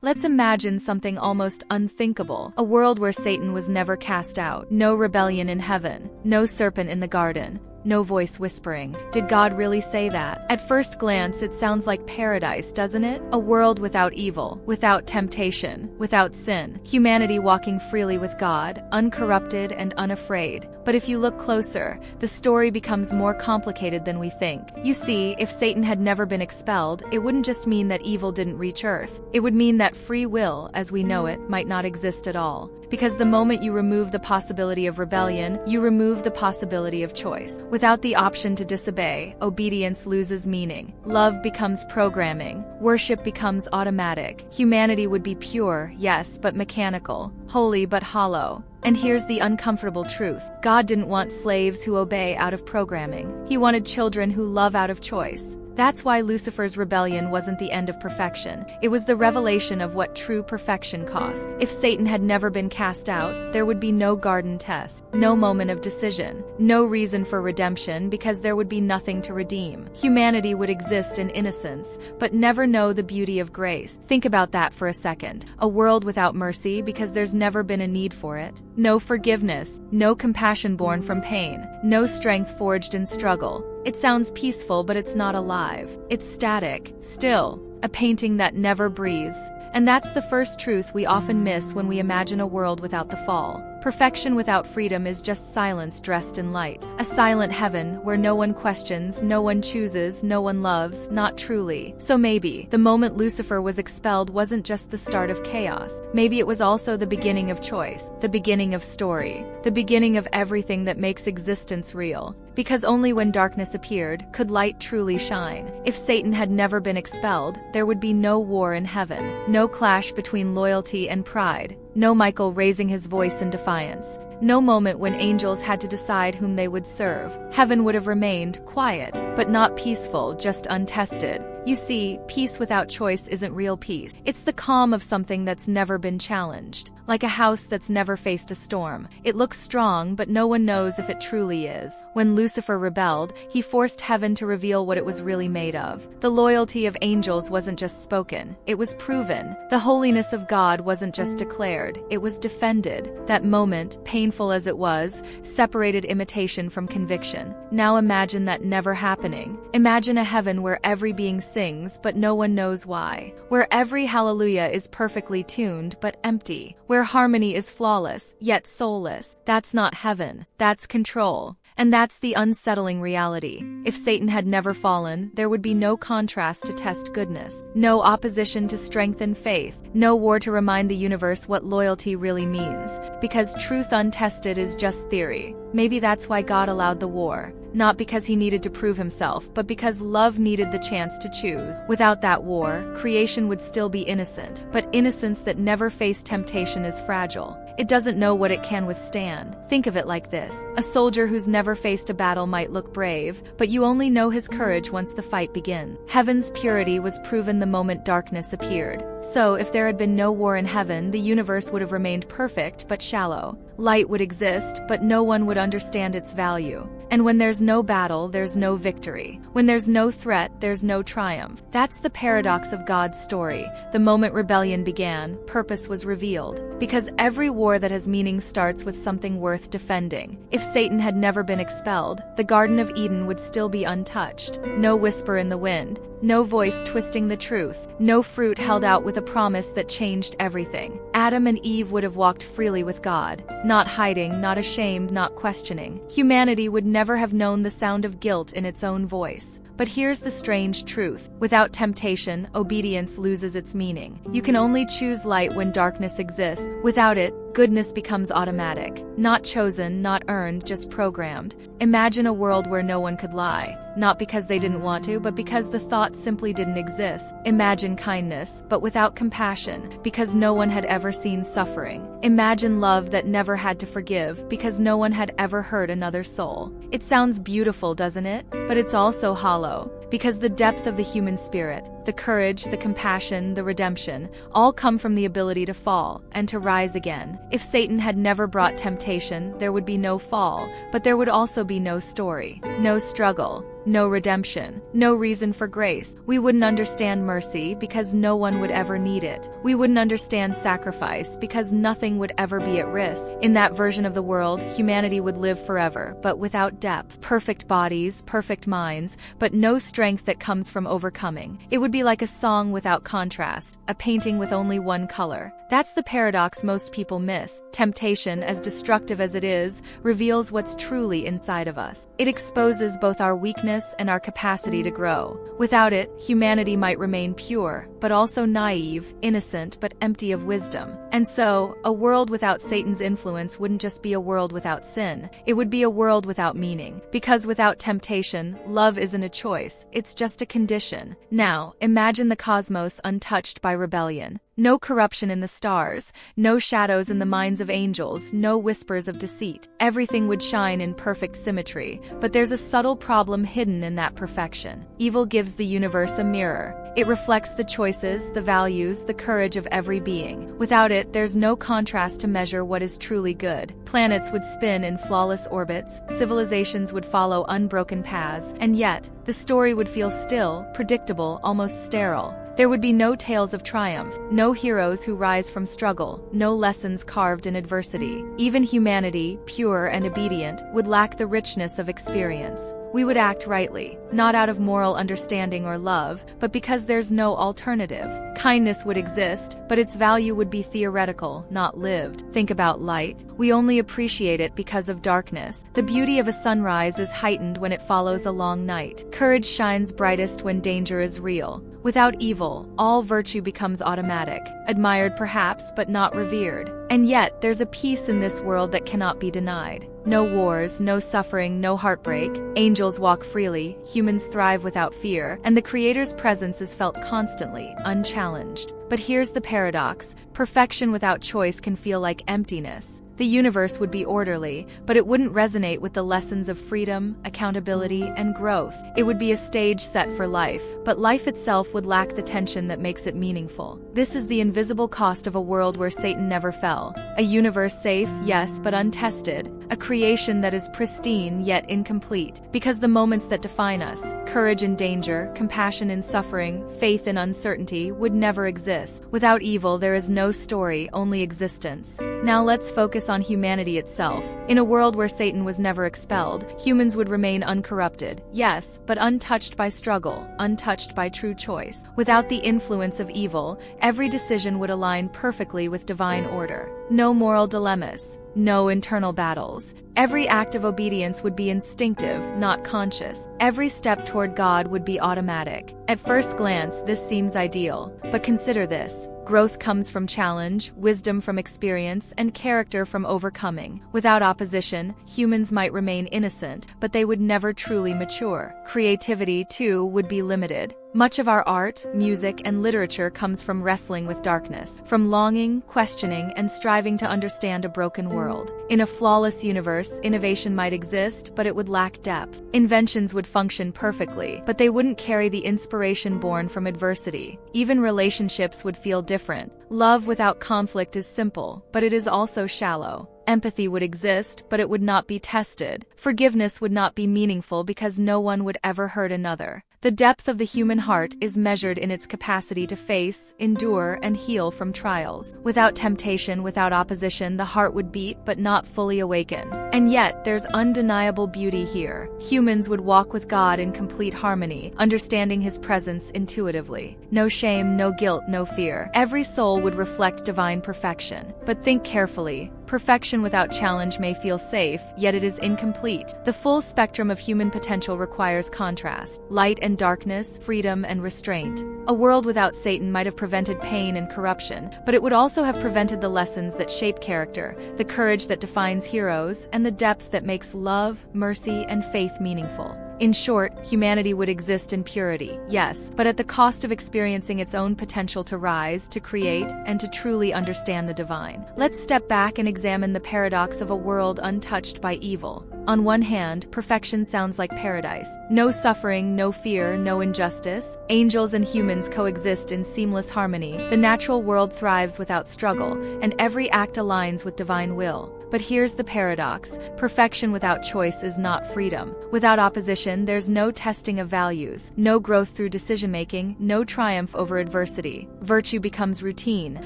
Let's imagine something almost unthinkable, a world where Satan was never cast out, no rebellion in heaven, no serpent in the garden, no voice whispering. Did God really say that? At first glance, it sounds like paradise, doesn't it? A world without evil, without temptation, without sin. Humanity walking freely with God, uncorrupted and unafraid. But if you look closer, the story becomes more complicated than we think. You see, if Satan had never been expelled, it wouldn't just mean that evil didn't reach Earth. It would mean that free will, as we know it, might not exist at all. Because the moment you remove the possibility of rebellion, you remove the possibility of choice. Without the option to disobey, obedience loses meaning. Love becomes programming. Worship becomes automatic. Humanity would be pure, yes, but mechanical. Holy but hollow. And here's the uncomfortable truth. God didn't want slaves who obey out of programming. He wanted children who love out of choice. That's why Lucifer's rebellion wasn't the end of perfection. It was the revelation of what true perfection costs. If Satan had never been cast out, there would be no garden test, no moment of decision, no reason for redemption because there would be nothing to redeem. Humanity would exist in innocence, but never know the beauty of grace. Think about that for a second. A world without mercy because there's never been a need for it. No forgiveness, no compassion born from pain, no strength forged in struggle. It sounds peaceful, but it's not alive. It's static, still, a painting that never breathes. And that's the first truth we often miss when we imagine a world without the fall. Perfection without freedom is just silence dressed in light. A silent heaven where no one questions, no one chooses, no one loves, not truly. So maybe the moment Lucifer was expelled wasn't just the start of chaos. Maybe it was also the beginning of choice, the beginning of story, the beginning of everything that makes existence real. Because only when darkness appeared could light truly shine. If Satan had never been expelled, there would be no war in heaven, no clash between loyalty and pride, no Michael raising his voice in defiance, no moment when angels had to decide whom they would serve. Heaven would have remained quiet, but not peaceful, just untested. You see, peace without choice isn't real peace. It's the calm of something that's never been challenged. Like a house that's never faced a storm. It looks strong, but no one knows if it truly is. When Lucifer rebelled, he forced heaven to reveal what it was really made of. The loyalty of angels wasn't just spoken, it was proven. The holiness of God wasn't just declared, it was defended. That moment, painful as it was, separated imitation from conviction. Now imagine that never happening. Imagine a heaven where every being sings, but no one knows why. Where every hallelujah is perfectly tuned, but empty. Where harmony is flawless, yet soulless. That's not heaven. That's control. And that's the unsettling reality. If Satan had never fallen, there would be no contrast to test goodness, no opposition to strengthen faith, no war to remind the universe what loyalty really means. Because truth untested is just theory. Maybe that's why God allowed the war. Not because he needed to prove himself, but because love needed the chance to choose. Without that war, creation would still be innocent. But innocence that never faced temptation is fragile. It doesn't know what it can withstand. Think of it like this. A soldier who's never faced a battle might look brave, but you only know his courage once the fight begins. Heaven's purity was proven the moment darkness appeared. So, if there had been no war in heaven, the universe would have remained perfect but shallow. Light would exist, but no one would understand its value. And when there's no battle, there's no victory. When there's no threat, there's no triumph. That's the paradox of God's story. The moment rebellion began, purpose was revealed. Because every war that has meaning starts with something worth defending. If Satan had never been expelled, the Garden of Eden would still be untouched. No whisper in the wind. No voice twisting the truth. No fruit held out with a promise that changed everything. Adam and Eve would have walked freely with God. Not hiding, not ashamed, not questioning. Humanity would never have known the sound of guilt in its own voice. But here's the strange truth. Without temptation, obedience loses its meaning. You can only choose light when darkness exists. Without it, goodness becomes automatic. Not chosen, not earned, just programmed. Imagine a world where no one could lie. Not because they didn't want to, but because the thought simply didn't exist. Imagine kindness, but without compassion, because no one had ever seen suffering. Imagine love that never had to forgive, because no one had ever hurt another soul. It sounds beautiful, doesn't it? But it's also hollow. Because the depth of the human spirit, the courage, the compassion, the redemption, all come from the ability to fall and to rise again. If Satan had never brought temptation, there would be no fall, but there would also be no story, no struggle, no redemption, no reason for grace. We wouldn't understand mercy because no one would ever need it. We wouldn't understand sacrifice because nothing would ever be at risk. In that version of the world, humanity would live forever, but without depth. Perfect bodies, perfect minds, but no strength that comes from overcoming. It would be like a song without contrast, a painting with only one color. That's the paradox most people miss. Temptation, as destructive as it is, reveals what's truly inside of us. It exposes both our weakness and our capacity to grow. Without it, humanity might remain pure, but also naive, innocent, but empty of wisdom. And so, a world without Satan's influence wouldn't just be a world without sin. It would be a world without meaning. Because without temptation, love isn't a choice, it's just a condition. Now, imagine the cosmos untouched by rebellion. No corruption in the stars, no shadows in the minds of angels, no whispers of deceit. Everything would shine in perfect symmetry, but there's a subtle problem hidden in that perfection. Evil gives the universe a mirror. It reflects the choices, the values, the courage of every being. Without it, there's no contrast to measure what is truly good. Planets would spin in flawless orbits, civilizations would follow unbroken paths, and yet, the story would feel still, predictable, almost sterile. There would be no tales of triumph, no heroes who rise from struggle, no lessons carved in adversity. Even humanity, pure and obedient, would lack the richness of experience. We would act rightly, not out of moral understanding or love, but because there's no alternative. Kindness would exist, but its value would be theoretical, not lived. Think about light. We only appreciate it because of darkness. The beauty of a sunrise is heightened when it follows a long night. Courage shines brightest when danger is real. Without evil, all virtue becomes automatic, admired perhaps, but not revered. And yet, there's a peace in this world that cannot be denied. No wars, no suffering, no heartbreak. Angels walk freely, humans thrive without fear, and the Creator's presence is felt constantly, unchallenged. But here's the paradox: perfection without choice can feel like emptiness. The universe would be orderly, but it wouldn't resonate with the lessons of freedom, accountability, and growth. It would be a stage set for life, but life itself would lack the tension that makes it meaningful. This is the invisible cost of a world where Satan never fell. A universe safe, yes, but untested. A creation that is pristine, yet incomplete. Because the moments that define us, courage in danger, compassion in suffering, faith in uncertainty, would never exist. Without evil, there is no story, only existence. Now let's focus on humanity itself. In a world where Satan was never expelled, humans would remain uncorrupted, yes, but untouched by struggle, untouched by true choice. Without the influence of evil, every decision would align perfectly with divine order. No moral dilemmas, no internal battles. Every act of obedience would be instinctive, not conscious. Every step toward God would be automatic. At first glance, this seems ideal, but consider this. Growth comes from challenge, wisdom from experience, and character from overcoming. Without opposition, humans might remain innocent, but they would never truly mature. Creativity, too, would be limited. Much of our art, music, and literature comes from wrestling with darkness, from longing, questioning, and striving to understand a broken world. In a flawless universe, innovation might exist, but it would lack depth. Inventions would function perfectly, but they wouldn't carry the inspiration born from adversity. Even relationships would feel different. Love without conflict is simple, but it is also shallow. Empathy would exist, but it would not be tested. Forgiveness would not be meaningful because no one would ever hurt another. The depth of the human heart is measured in its capacity to face, endure, and heal from trials. Without temptation, without opposition, the heart would beat but not fully awaken. And yet, there's undeniable beauty here. Humans would walk with God in complete harmony, understanding His presence intuitively. No shame, no guilt, no fear. Every soul would reflect divine perfection. But think carefully. Perfection without challenge may feel safe, yet it is incomplete. The full spectrum of human potential requires contrast, light and darkness, freedom and restraint. A world without Satan might have prevented pain and corruption, but it would also have prevented the lessons that shape character, the courage that defines heroes, and the depth that makes love, mercy, and faith meaningful. In short, humanity would exist in purity, yes, but at the cost of experiencing its own potential to rise, to create, and to truly understand the divine. Let's step back and examine the paradox of a world untouched by evil. On one hand, perfection sounds like paradise. No suffering, no fear, no injustice. Angels and humans coexist in seamless harmony. The natural world thrives without struggle, and every act aligns with divine will. But here's the paradox: perfection without choice is not freedom. Without opposition, there's no testing of values, no growth through decision-making, no triumph over adversity. Virtue becomes routine,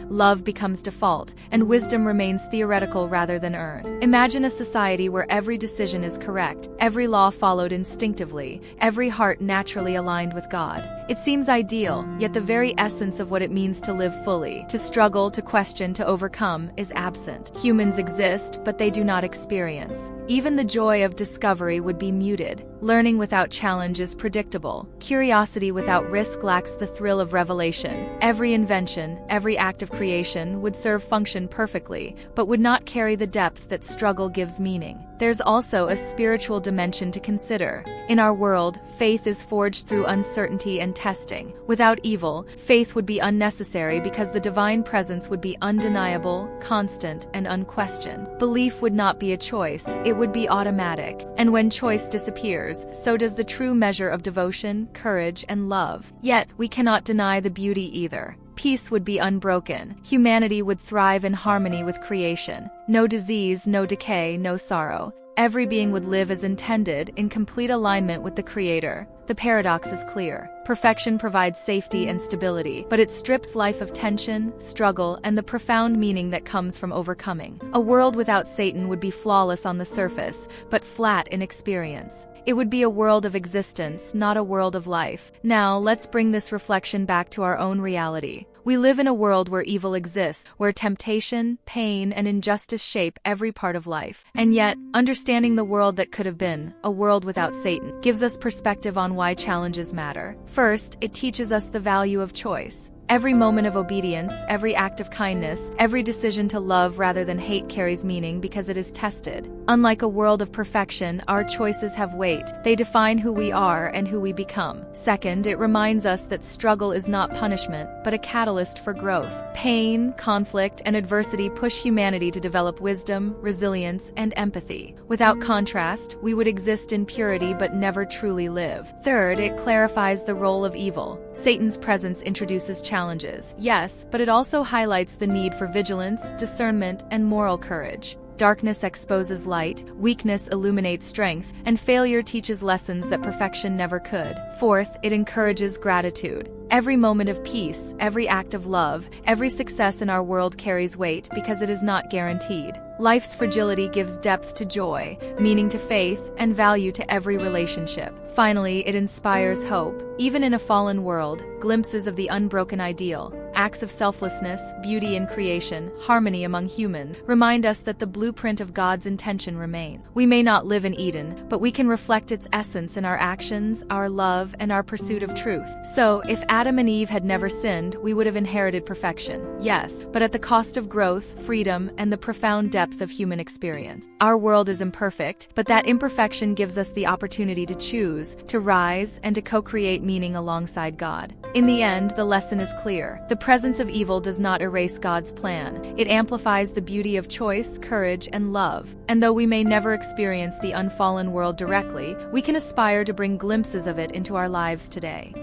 love becomes default, and wisdom remains theoretical rather than earned. Imagine a society where every decision is correct, every law followed instinctively, every heart naturally aligned with God. It seems ideal, yet the very essence of what it means to live fully, to struggle, to question, to overcome, is absent. Humans exist, but they do not experience. Even the joy of discovery would be muted. Learning without challenge is predictable. Curiosity without risk lacks the thrill of revelation. Every invention, every act of creation would serve function perfectly, but would not carry the depth that struggle gives meaning. There's also a spiritual dimension to consider. In our world, faith is forged through uncertainty and testing. Without evil, faith would be unnecessary because the divine presence would be undeniable, constant, and unquestioned. Belief would not be a choice, it would be automatic. And when choice disappears, so does the true measure of devotion, courage, and love. Yet, we cannot deny the beauty either. Peace would be unbroken. Humanity would thrive in harmony with creation. No disease, no decay, no sorrow. Every being would live as intended, in complete alignment with the Creator. The paradox is clear. Perfection provides safety and stability, but it strips life of tension, struggle, and the profound meaning that comes from overcoming. A world without Satan would be flawless on the surface, but flat in experience. It would be a world of existence, not a world of life. Now, let's bring this reflection back to our own reality. We live in a world where evil exists, where temptation, pain, and injustice shape every part of life. And yet, understanding the world that could have been, a world without Satan, gives us perspective on why challenges matter. First, it teaches us the value of choice. Every moment of obedience, every act of kindness, every decision to love rather than hate carries meaning because it is tested. Unlike a world of perfection, our choices have weight. They define who we are and who we become. Second, it reminds us that struggle is not punishment, but a catalyst for growth. Pain, conflict, and adversity push humanity to develop wisdom, resilience, and empathy. Without contrast, we would exist in purity but never truly live. Third, it clarifies the role of evil. Satan's presence introduces challenges, yes, but it also highlights the need for vigilance, discernment, and moral courage. Darkness exposes light, weakness illuminates strength, and failure teaches lessons that perfection never could. Fourth, it encourages gratitude. Every moment of peace, every act of love, every success in our world carries weight because it is not guaranteed. Life's fragility gives depth to joy, meaning to faith, and value to every relationship. Finally, it inspires hope. Even in a fallen world, glimpses of the unbroken ideal, acts of selflessness, beauty in creation, harmony among humans, remind us that the blueprint of God's intention remains. We may not live in Eden, but we can reflect its essence in our actions, our love, and our pursuit of truth. So, if Adam and Eve had never sinned, we would have inherited perfection. Yes, but at the cost of growth, freedom, and the profound depth of human experience. Our world is imperfect, but that imperfection gives us the opportunity to choose, to rise, and to co-create meaning alongside God. In the end, the lesson is clear. The presence of evil does not erase God's plan. It amplifies the beauty of choice, courage, and love. And though we may never experience the unfallen world directly, we can aspire to bring glimpses of it into our lives today.